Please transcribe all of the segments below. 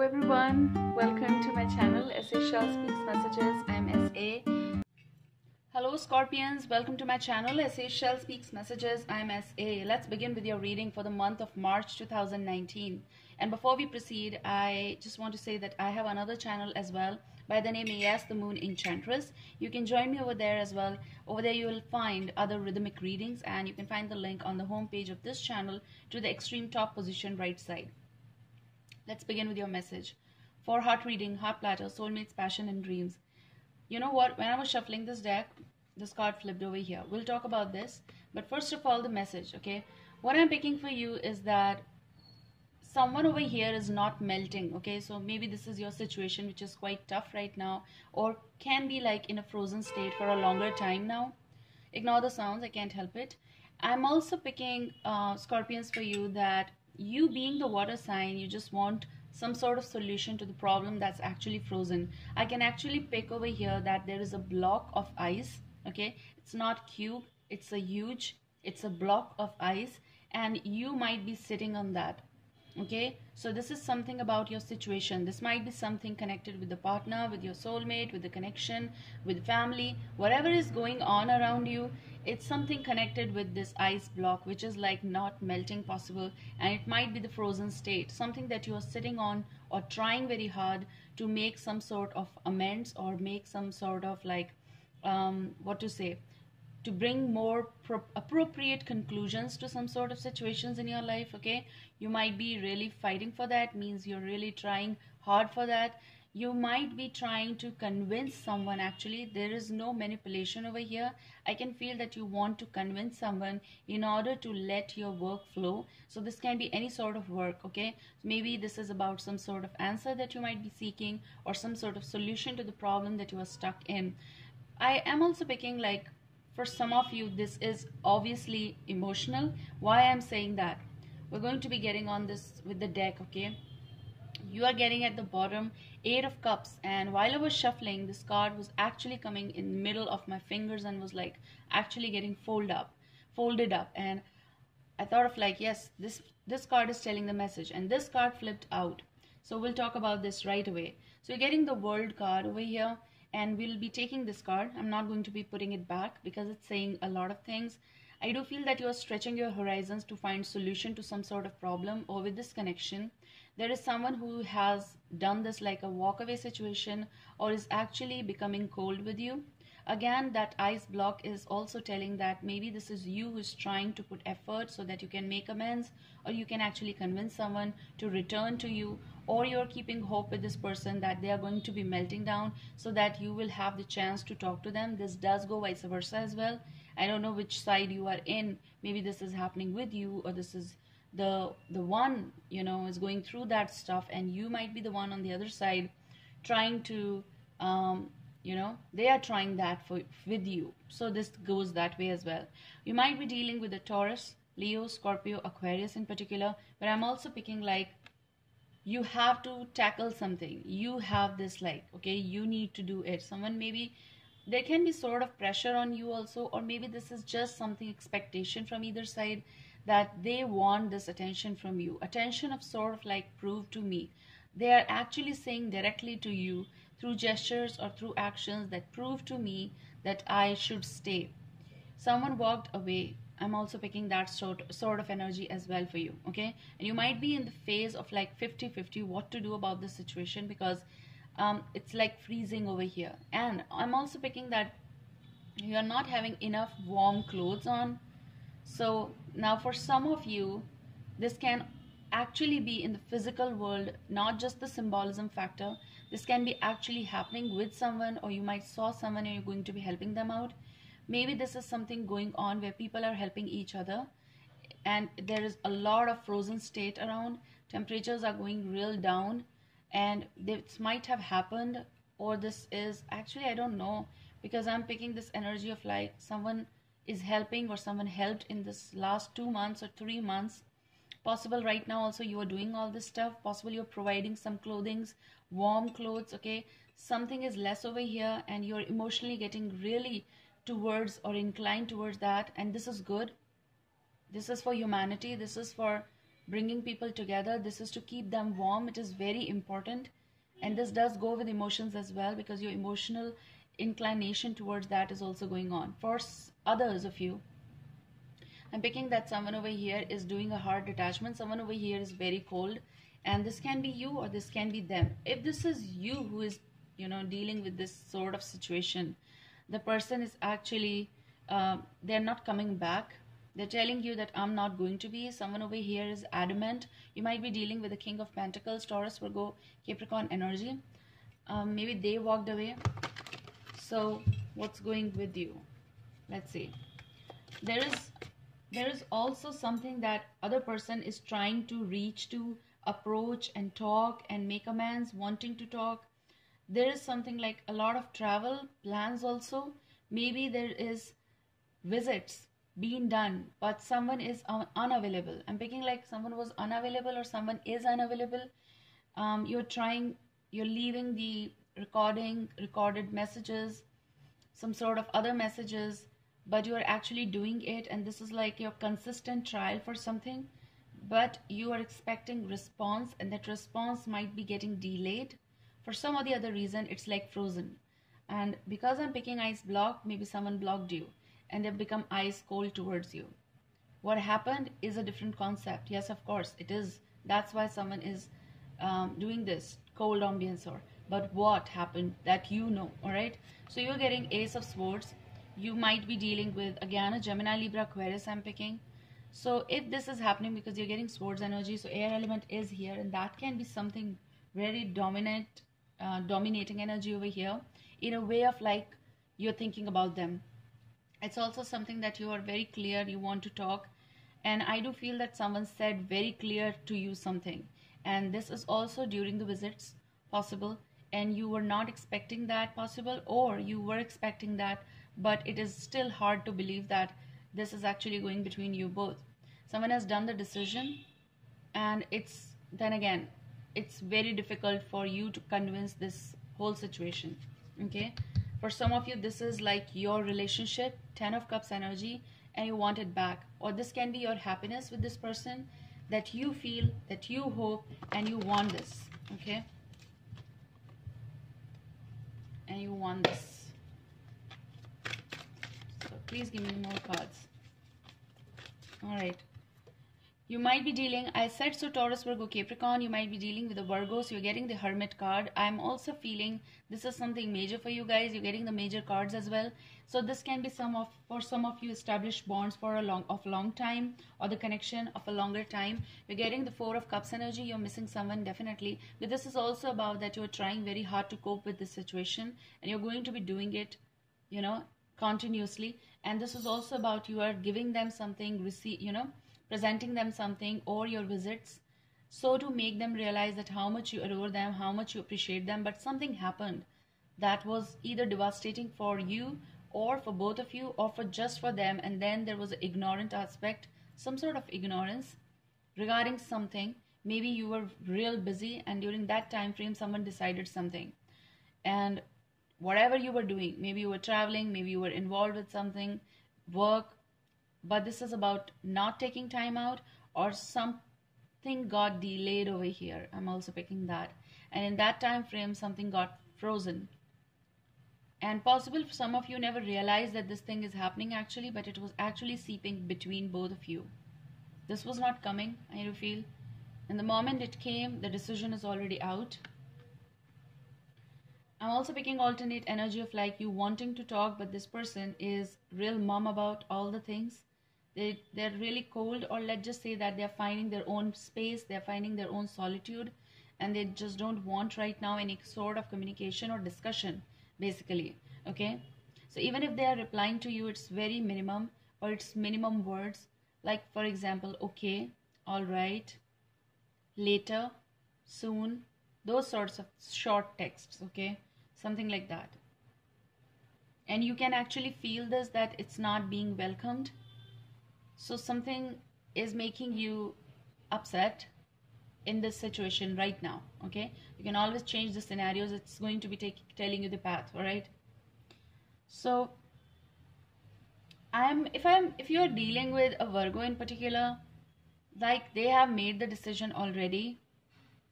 everyone, welcome to my channel Shell Speaks Messages. I'm SA. Hello Scorpions, welcome to my channel Shell Speaks Messages. I'm SA. Let's begin with your reading for the month of March 2019. And before we proceed, I just want to say that I have another channel as well by the name Yes the Moon Enchantress. You can join me over there as well. Over there you will find other rhythmic readings, and you can find the link on the home page of this channel to the extreme top position right side. Let's begin with your message. For heart reading, heart platter, soulmates, passion and dreams. You know what? When I was shuffling this deck, this card flipped over here. We'll talk about this. But first of all, the message, okay? What I'm picking for you is that someone over here is not melting, okay? So maybe this is your situation, which is quite tough right now, or can be like in a frozen state for a longer time now. Ignore the sounds, I can't help it. I'm also picking Scorpions for you that you being the water sign, you just want some sort of solution to the problem that's actually frozen. I can actually pick over here that there is a block of ice, okay? It's not cube, it's a block of ice, and you might be sitting on that. Okay, so this is something about your situation. This might be something connected with the partner, with your soulmate, with the connection, with family, whatever is going on around you. It's something connected with this ice block, which is like not melting possible, and it might be the frozen state, something that you are sitting on or trying very hard to make some sort of amends, or make some sort of like to bring more appropriate conclusions to some sort of situations in your life. Okay, you might be really fighting for that, means you're really trying hard for that. You might be trying to convince someone. Actually, there is no manipulation over here. I can feel that you want to convince someone in order to let your work flow. So this can be any sort of work, okay? Maybe this is about some sort of answer that you might be seeking, or some sort of solution to the problem that you are stuck in. I am also picking, like, for some of you, this is obviously emotional. Why I'm saying that? We're going to be getting on this with the deck, okay? You are getting at the bottom 8 of Cups, and while I was shuffling, this card was actually coming in the middle of my fingers and was like actually getting folded up, and I thought of like, yes, this card is telling the message, and this card flipped out. So we'll talk about this right away. So you're getting the World card over here, and we'll be taking this card. I'm not going to be putting it back because it's saying a lot of things. I do feel that you are stretching your horizons to find solution to some sort of problem, or with this connection there is someone who has done this like a walkaway situation, or is actually becoming cold with you. Again, that ice block is also telling that maybe this is you who's trying to put effort so that you can make amends, or you can actually convince someone to return to you, or you're keeping hope with this person that they are going to be melting down so that you will have the chance to talk to them. This does go vice versa as well. I don't know which side you are in. Maybe this is happening with you, or this is the one, you know, is going through that stuff, and you might be the one on the other side trying to you know, they are trying that with you. So this goes that way as well. You might be dealing with a Taurus, Leo, Scorpio, Aquarius in particular, but I'm also picking like you have to tackle something. You have this like, okay, you need to do it. Someone, maybe there can be sort of pressure on you also, or maybe this is just something, expectation from either side, that they want this attention from you, attention of sort of like, prove to me. They are actually saying directly to you through gestures or through actions that prove to me that I should stay. Someone walked away. I'm also picking that sort of energy as well for you, okay? And you might be in the phase of like 50-50 what to do about this situation, because it's like freezing over here. And I'm also picking that you're not having enough warm clothes on. So now for some of you, this can actually be in the physical world, not just the symbolism factor. This can be actually happening with someone, or you might saw someone and you're going to be helping them out. Maybe this is something going on where people are helping each other, and there is a lot of frozen state around. Temperatures are going real down, and this might have happened, or this is actually, I don't know, because I'm picking this energy of like someone is helping, or someone helped in this last 2 months or 3 months. Possible right now also you are doing all this stuff. Possible you're providing some clothings, warm clothes, okay? Something is less over here, and you're emotionally getting really towards or inclined towards that, and this is good. This is for humanity. This is for bringing people together. This is to keep them warm. It is very important. And this does go with emotions as well, because your emotional inclination towards that is also going on. For others of you, I'm picking that someone over here is doing a hard detachment. Someone over here is very cold, and this can be you or this can be them. If this is you who is, dealing with this sort of situation, the person is actually, they're not coming back. They're telling you that I'm not going to be. Someone over here is adamant. You might be dealing with the King of Pentacles, Taurus, Virgo, Capricorn energy. Maybe they walked away. So what's going with you? Let's see. There is also something that other person is trying to reach to, approach and talk and make amends, wanting to talk. There is something like a lot of travel plans also. Maybe there is visits being done, but someone is unavailable. I'm picking like someone was unavailable or someone is unavailable. You're leaving the recorded messages, some sort of other messages, but you are actually doing it, and this is like your consistent trial for something, but you are expecting response, and that response might be getting delayed. For some or the other reason, it's like frozen. And because I'm picking ice block, maybe someone blocked you and they've become ice cold towards you. What happened is a different concept. Yes, of course, it is. That's why someone is doing this cold ambience. But what happened that all right? So you're getting Ace of Swords. You might be dealing with, again, a Gemini, Libra, Aquarius I'm picking. So if this is happening because you're getting swords energy, so air element is here, and that can be something very dominating energy over here, in a way of like you're thinking about them. It's also something that you are very clear, you want to talk, and I do feel that someone said very clear to you something, and this is also during the visits possible, and you were not expecting that possible, or you were expecting that, but it is still hard to believe that this is actually going between you both. Someone has done the decision, and then again, it's very difficult for you to convince this whole situation. Okay, for some of you, this is like your relationship, 10 of Cups energy, and you want it back. Or this can be your happiness with this person, that you feel, that you hope, and you want this. Okay, and you want this. So please give me more cards. All right. You might be dealing, I said so, Taurus, Virgo, Capricorn. You might be dealing with the Virgo, so you're getting the Hermit card. I'm also feeling this is something major for you guys. You're getting the major cards as well. So this can be for some of you, established bonds for a long time, or the connection of a longer time. You're getting the Four of Cups energy. You're missing someone, definitely. But this is also about that you're trying very hard to cope with this situation, and you're going to be doing it, continuously. And this is also about you are giving them something, presenting them something, or your visits, so to make them realize that how much you adore them, how much you appreciate them. But something happened that was either devastating for you, or for both of you, or just for them, and then there was an ignorant aspect, some sort of ignorance regarding something. Maybe you were real busy, and during that time frame someone decided something, and whatever you were doing, maybe you were traveling, maybe you were involved with something, work, but this is about not taking time out, or something got delayed over here. I'm also picking that, and in that time frame something got frozen, and possible for some of you never realized that this thing is happening actually, but it was actually seeping between both of you. This was not coming, I do feel, and the moment it came, the decision is already out. I'm also picking alternate energy of like you wanting to talk, but this person is real mum about all the things. They're really cold, or let's just say that they're finding their own space, they're finding their own solitude, and they just don't want right now any sort of communication or discussion, basically. Okay, so even if they are replying to you, it's very minimum, or it's minimum words, like for example, okay, all right, later, soon, those sorts of short texts. Okay, something like that. And you can actually feel this, that it's not being welcomed. So something is making you upset in this situation right now. Okay, you can always change the scenarios. It's going to be telling you the path. All right, so if you are dealing with a Virgo in particular, like they have made the decision already,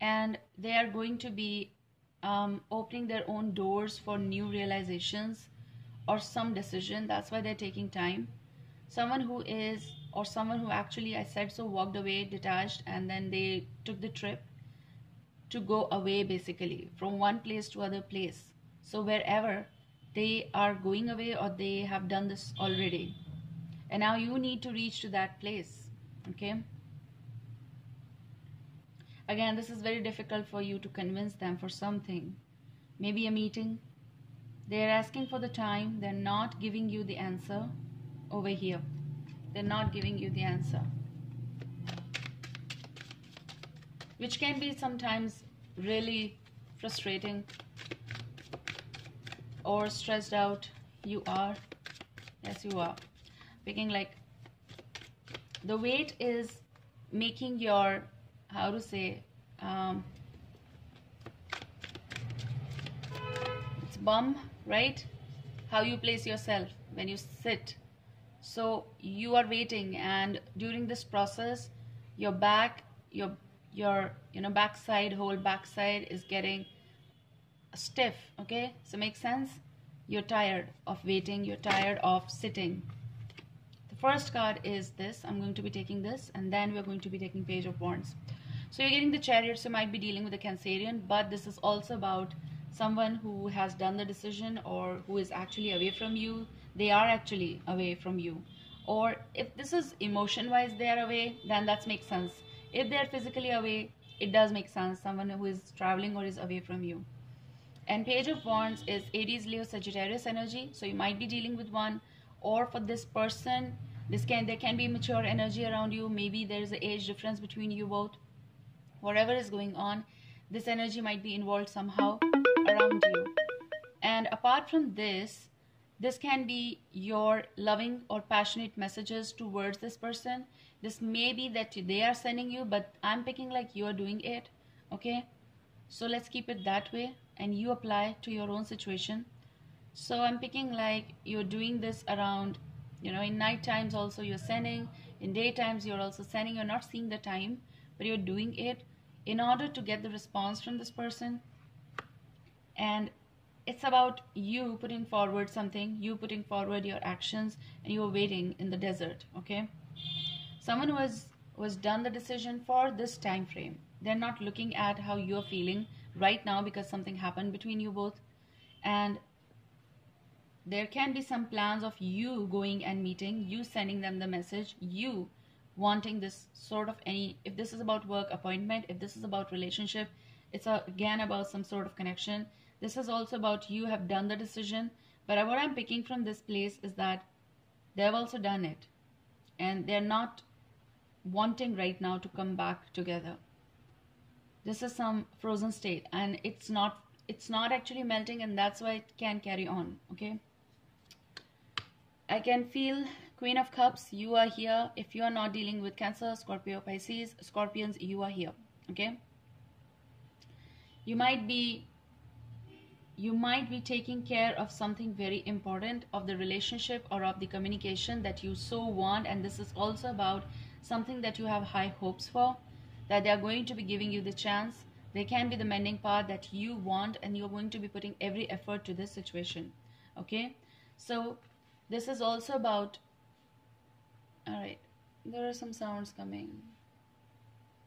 and they are going to be opening their own doors for new realizations or some decision. That's why they're taking time. Someone who is, or someone who actually, I said so, walked away, detached, and then they took the trip to go away, basically from one place to other place. So wherever they are going away, or they have done this already, and now you need to reach to that place. Okay, again, this is very difficult for you to convince them for something, maybe a meeting. They're asking for the time. They're not giving you the answer over here. They're not giving you the answer, which can be sometimes really frustrating or stressed out. You are, yes, you are picking like the weight is making your, how to say, it's bum, right? How you place yourself when you sit. So you are waiting, and during this process, your back, your backside, whole backside is getting stiff. Okay, so makes sense. You're tired of waiting. You're tired of sitting. The first card is this. I'm going to be taking this, and then we're going to be taking Page of Wands. So you're getting the Chariot, so you might be dealing with a Cancerian, but this is also about someone who has done the decision, or who is actually away from you. They are actually away from you. Or if this is emotion-wise they are away, then that makes sense. If they are physically away, it does make sense. Someone who is traveling or is away from you. And Page of Wands is Aries, Leo, Sagittarius energy. So you might be dealing with one, or for this person, there can be mature energy around you. Maybe there is an age difference between you both. Whatever is going on, this energy might be involved somehow around you. And apart from this, this can be your loving or passionate messages towards this person. This may be that they are sending you, but I'm picking like you are doing it. Okay, so let's keep it that way, and you apply to your own situation. So I'm picking like you're doing this around, in night times also you're sending, in daytimes you're also sending. You're not seeing the time, but you're doing it in order to get the response from this person. And it's about you putting forward something, you putting forward your actions, and you're waiting in the desert. Okay, someone who was done the decision for this time frame. They're not looking at how you're feeling right now, because something happened between you both. And there can be some plans of you going and meeting, you sending them the message, you wanting this sort of if this is about work appointment, if this is about relationship, it's again about some sort of connection. This is also about you have done the decision. But what I'm picking from this place is that they've also done it, and they're not wanting right now to come back together. This is some frozen state, and it's not actually melting, and that's why it can carry on. Okay, I can feel Queen of Cups. You are here. If you are not dealing with Cancer, Scorpio, Pisces, Scorpions, you are here. Okay, you might be taking care of something very important, of the relationship or of the communication that you so want. And this is also about something that you have high hopes for, that they are going to be giving you the chance. They can be the mending part that you want, and you're going to be putting every effort to this situation. Okay, so this is also about, all right, there are some sounds coming.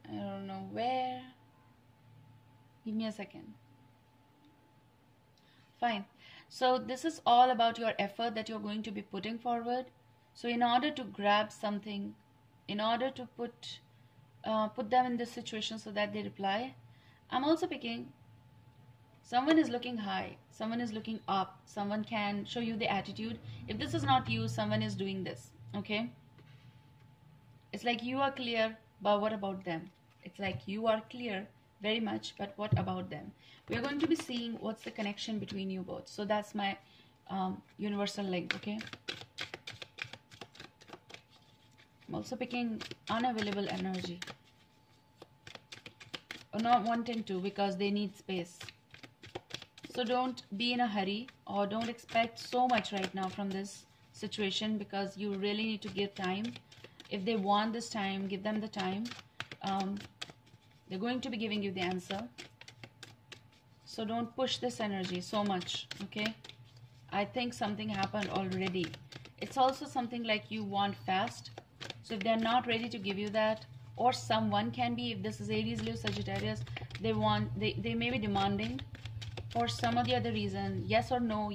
I don't know where. Give me a second. Fine. So this is all about your effort that you're going to be putting forward. So in order to grab something, in order to put them in this situation so that they reply, I'm also picking someone is looking high, someone is looking up, someone can show you the attitude. If this is not you, someone is doing this. Okay, it's like you are clear, but what about them? It's like you are clear very much, but what about them? We're going to be seeing what's the connection between you both. So that's my universal link. Okay, I'm also picking unavailable energy, or not wanting to because they need space. So don't be in a hurry, or don't expect so much right now from this situation, because you really need to give time. If they want this time, give them the time. They're going to be giving you the answer. So don't push this energy so much, okay? I think something happened already. It's also something like you want fast. So if they're not ready to give you that, or someone can be, if this is Aries, Leo, Sagittarius, they may be demanding for some or the other reason, yes or no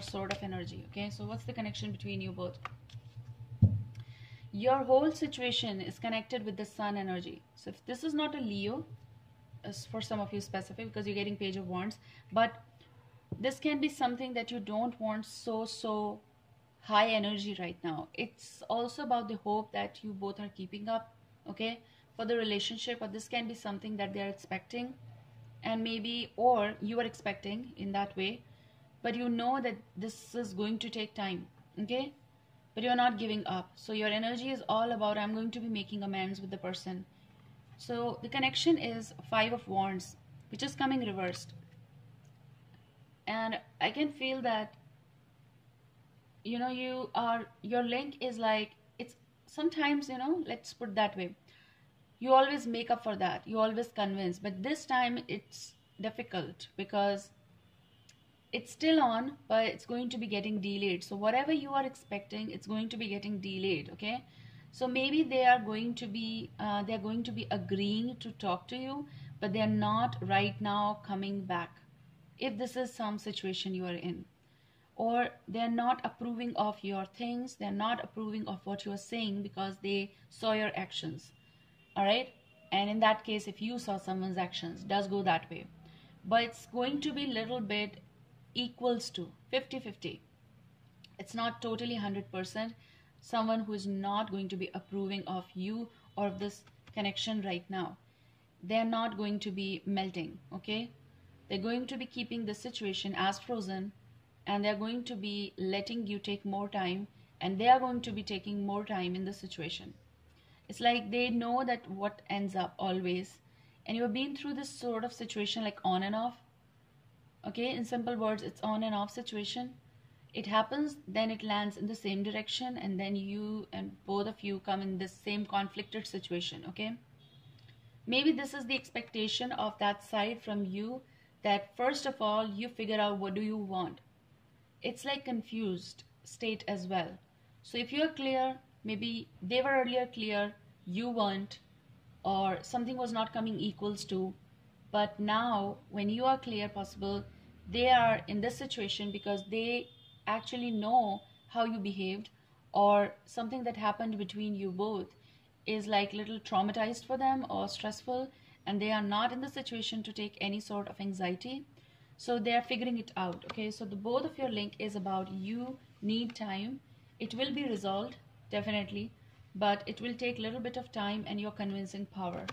sort of energy, okay? So what's the connection between you both? Your whole situation is connected with the sun energy. So if this is not a Leo, for some of you specific, because you're getting Page of Wands, but this can be something that you don't want so high energy right now. It's also about the hope that you both are keeping up, okay, for the relationship. Or this can be something that they're expecting, and maybe, or you are expecting in that way, but you know that this is going to take time, okay, but you're not giving up. So your energy is all about, I'm going to be making amends with the person. So the connection is 5 of Wands, which is coming reversed. And I can feel that, you know, your link is like, it's sometimes, you know, let's put that way, you always make up for that, you always convince, but this time it's difficult because it's still on, but it's going to be getting delayed. So whatever you are expecting, it's going to be getting delayed, okay? So maybe they are going to be agreeing to talk to you, but they're not right now coming back, if this is some situation you are in. Or they're not approving of your things, they're not approving of what you are saying because they saw your actions. All right, and in that case, if you saw someone's actions, does go that way, but it's going to be little bit equals to 50-50. It's not totally 100%. Someone who is not going to be approving of you or of this connection right now, they're not going to be melting, okay? They're going to be keeping the situation as frozen, and they're going to be letting you take more time, and they are going to be taking more time in the situation. It's like they know that what ends up always, and you've been through this sort of situation like on and off, okay? In simple words, it's on and off situation. It happens, then it lands in the same direction, and then you and both of you come in this same conflicted situation, okay? Maybe this is the expectation of that side from you, that first of all, you figure out what do you want. It's like confused state as well. So if you're clear, maybe they were earlier clear, you weren't, or something was not coming equals to, but now when you are clear, possible, they are in this situation because they actually know how you behaved, or something that happened between you both is like little traumatized for them or stressful, and they are not in the situation to take any sort of anxiety. So they are figuring it out, okay? So the both of your link is about you need time. It will be resolved, definitely, but it will take a little bit of time and your convincing power.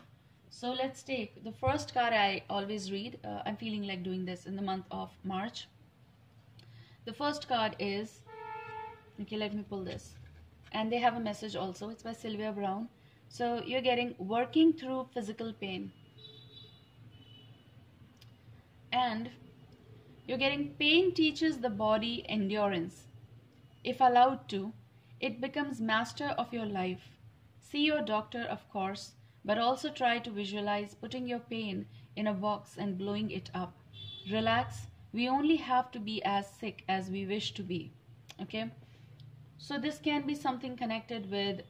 So let's take the first card I always read. I'm feeling like doing this in the month of March. The first card is, okay, let me pull this. And they have a message also. It's by Sylvia Brown. So you're getting working through physical pain. And you're getting pain teaches the body endurance. If allowed to, it becomes master of your life. See your doctor, of course, but also try to visualize putting your pain in a box and blowing it up. Relax. We only have to be as sick as we wish to be, okay? So this can be something connected with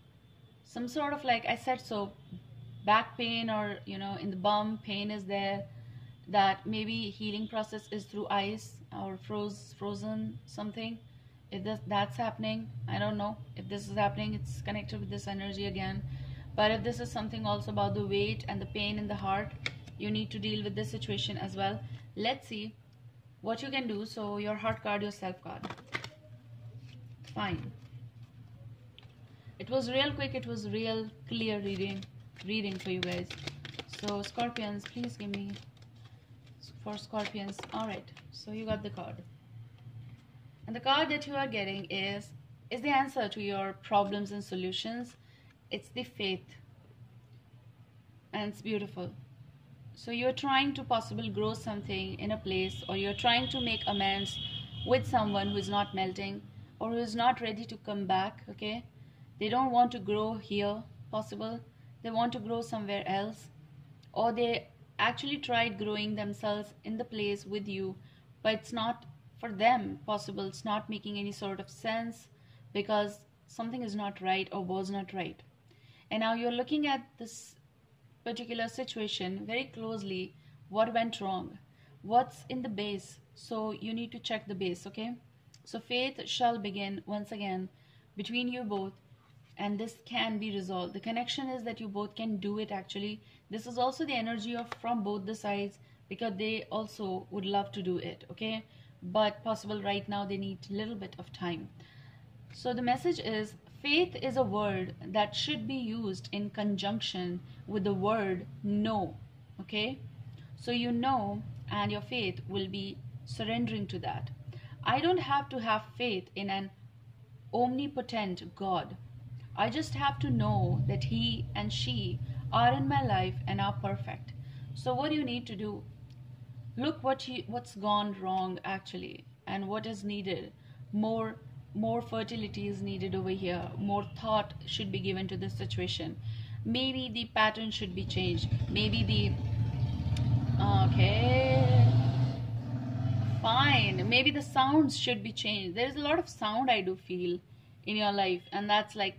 some sort of, like I said, so back pain, or, you know, in the bum, pain is there, that maybe healing process is through ice or frozen something. If that's happening, I don't know. If this is happening, it's connected with this energy again. But if this is something also about the weight and the pain in the heart, you need to deal with this situation as well. Let's see what you can do. So your heart card, your self card. Fine. It was real quick. It was real clear reading for you guys. So Scorpions, please give me for Scorpions. All right. So you got the card. And the card that you are getting is the answer to your problems and solutions. It's the faith. And it's beautiful. So you're trying to possibly grow something in a place, or you're trying to make amends with someone who is not melting or who is not ready to come back, okay? They don't want to grow here, possible. They want to grow somewhere else, or they actually tried growing themselves in the place with you, but it's not for them possible. It's not making any sort of sense because something is not right or was not right. And now you're looking at this particular situation very closely. What went wrong? What's in the base? So you need to check the base, okay? So faith shall begin once again between you both, and this can be resolved. The connection is that you both can do it actually. This is also the energy of from both the sides, because they also would love to do it, okay? But possible right now they need a little bit of time. So the message is, faith is a word that should be used in conjunction with the word no, okay? So you know, and your faith will be surrendering to that. I don't have to have faith in an omnipotent God. I just have to know that he and she are in my life and are perfect. So what do you need to do? Look what's gone wrong actually, and what is needed. More fertility is needed over here. More thought should be given to this situation. Maybe the pattern should be changed. Maybe the okay, fine. Maybe the sounds should be changed. There's a lot of sound I do feel in your life, and that's like,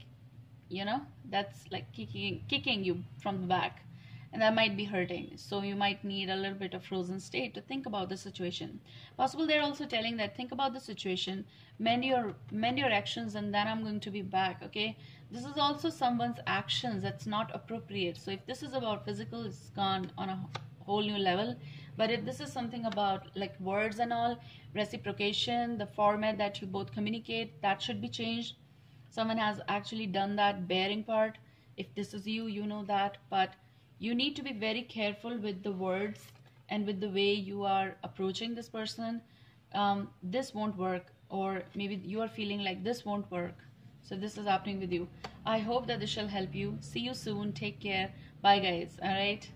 that's like kicking you from the back, and that might be hurting. So you might need a little bit of frozen state to think about the situation. Possible they're also telling that think about the situation, mend your actions, and then I'm going to be back, okay? This is also someone's actions that's not appropriate. So if this is about physical, it's gone on a whole new level. But if this is something about like words and all, reciprocation, the format that you both communicate, that should be changed. Someone has actually done that bearing part. If this is you, you know that. But you need to be very careful with the words and with the way you are approaching this person. This won't work, or maybe you are feeling like this won't work. So this is happening with you. I hope that this shall help you. See you soon. Take care. Bye guys. All right.